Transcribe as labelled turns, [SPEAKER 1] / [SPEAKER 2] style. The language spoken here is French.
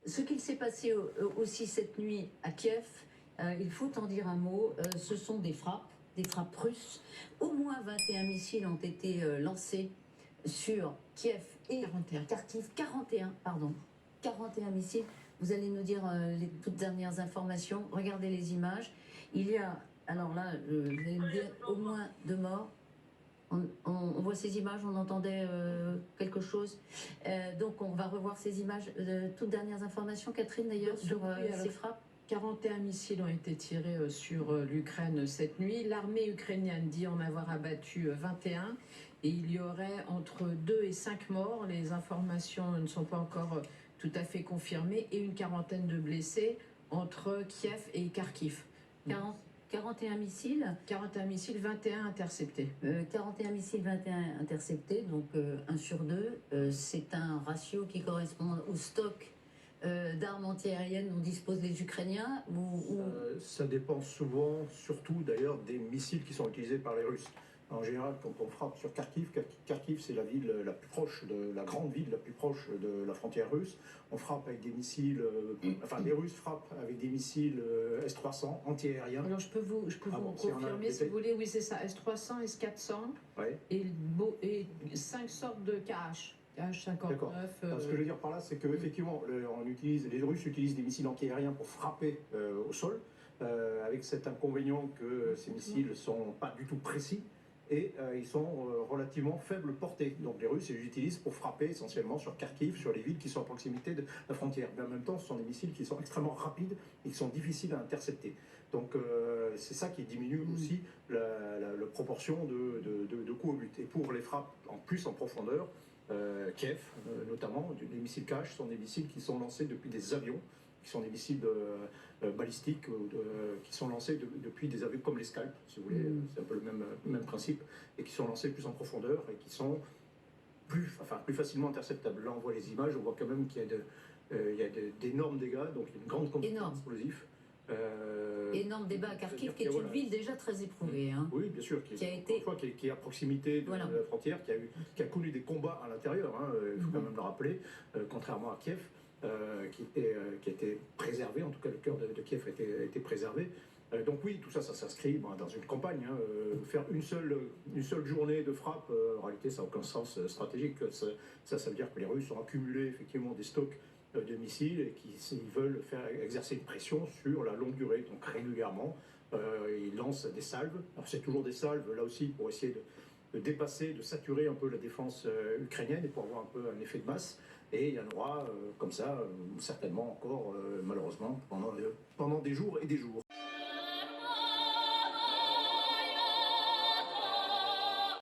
[SPEAKER 1] Ce qu'il s'est passé aussi cette nuit à Kiev, il faut en dire un mot, ce sont des frappes russes. Au moins 21 missiles ont été lancés sur Kiev et
[SPEAKER 2] 41.
[SPEAKER 1] Kharkiv. 41, pardon. 41 missiles. Vous allez nous dire les toutes dernières informations. Regardez les images. Il y a, alors là, vous allez me dire, au moins 2 morts. On voit ces images, on entendait quelque chose. Donc on va revoir ces images. Toutes dernières informations, Catherine, d'ailleurs, sur ces frappes.
[SPEAKER 2] 41 missiles ont été tirés sur l'Ukraine cette nuit. L'armée ukrainienne dit en avoir abattu 21 et il y aurait entre 2 et 5 morts. Les informations ne sont pas encore tout à fait confirmées et une quarantaine de blessés entre Kiev et Kharkiv.
[SPEAKER 1] 41 missiles.
[SPEAKER 2] 41 missiles, 21 interceptés.
[SPEAKER 1] 41 missiles, 21 interceptés, donc 1 sur 2. C'est un ratio qui correspond au stock d'armes antiaériennes dont disposent les Ukrainiens
[SPEAKER 3] Ça dépend souvent, surtout d'ailleurs, des missiles qui sont utilisés par les Russes. En général, quand on frappe sur Kharkiv, Kharkiv c'est la ville la plus proche, la grande ville la plus proche de la frontière russe. On frappe avec des missiles, les Russes frappent avec des missiles S-300 antiaériens.
[SPEAKER 2] Alors je peux vous confirmer si vous voulez, oui c'est ça, S-300, S-400
[SPEAKER 3] ouais.
[SPEAKER 2] et 5 sortes de KH. KH-59.
[SPEAKER 3] D'accord. Ce que je veux dire par là, c'est qu'effectivement, les Russes utilisent des missiles antiaériens pour frapper au sol, avec cet inconvénient que ces missiles ne sont pas du tout précis. Et ils sont relativement faible portée. Donc les Russes les utilisent pour frapper essentiellement sur Kharkiv, sur les villes qui sont à proximité de la frontière. Mais en même temps, ce sont des missiles qui sont extrêmement rapides et qui sont difficiles à intercepter. Donc c'est ça qui diminue aussi la proportion de coups au but. Et pour les frappes en plus en profondeur, Kiev notamment, les missiles Kash sont des missiles qui sont lancés depuis des avions, qui sont des missiles balistiques qui sont lancés depuis des avions comme les Scalp, si vous voulez, c'est un peu le même principe, et qui sont lancés plus en profondeur et qui sont plus facilement interceptables. Là, on voit les images, on voit quand même qu'il y a d'énormes dégâts, donc il y a une grande quantité d'explosifs.
[SPEAKER 1] Énorme débat à Kharkiv, qui est une ville déjà très éprouvée. Hein,
[SPEAKER 3] oui, bien sûr, qui est à proximité de la frontière, qui a connu des combats à l'intérieur, hein, il faut quand même le rappeler, contrairement à Kiev. Qui était préservé, en tout cas le cœur de Kiev était préservé. Donc oui, tout ça s'inscrit dans une campagne. Hein. Faire une seule journée de frappe, en réalité, ça n'a aucun sens stratégique. Ça veut dire que les Russes ont accumulé effectivement des stocks de missiles et qu'ils veulent exercer une pression sur la longue durée. Donc régulièrement, ils lancent des salves. Alors c'est toujours des salves, là aussi, pour essayer de dépasser, de saturer un peu la défense ukrainienne et pour avoir un peu un effet de masse. Et il y en aura comme ça, certainement encore, malheureusement, pendant des jours et des jours.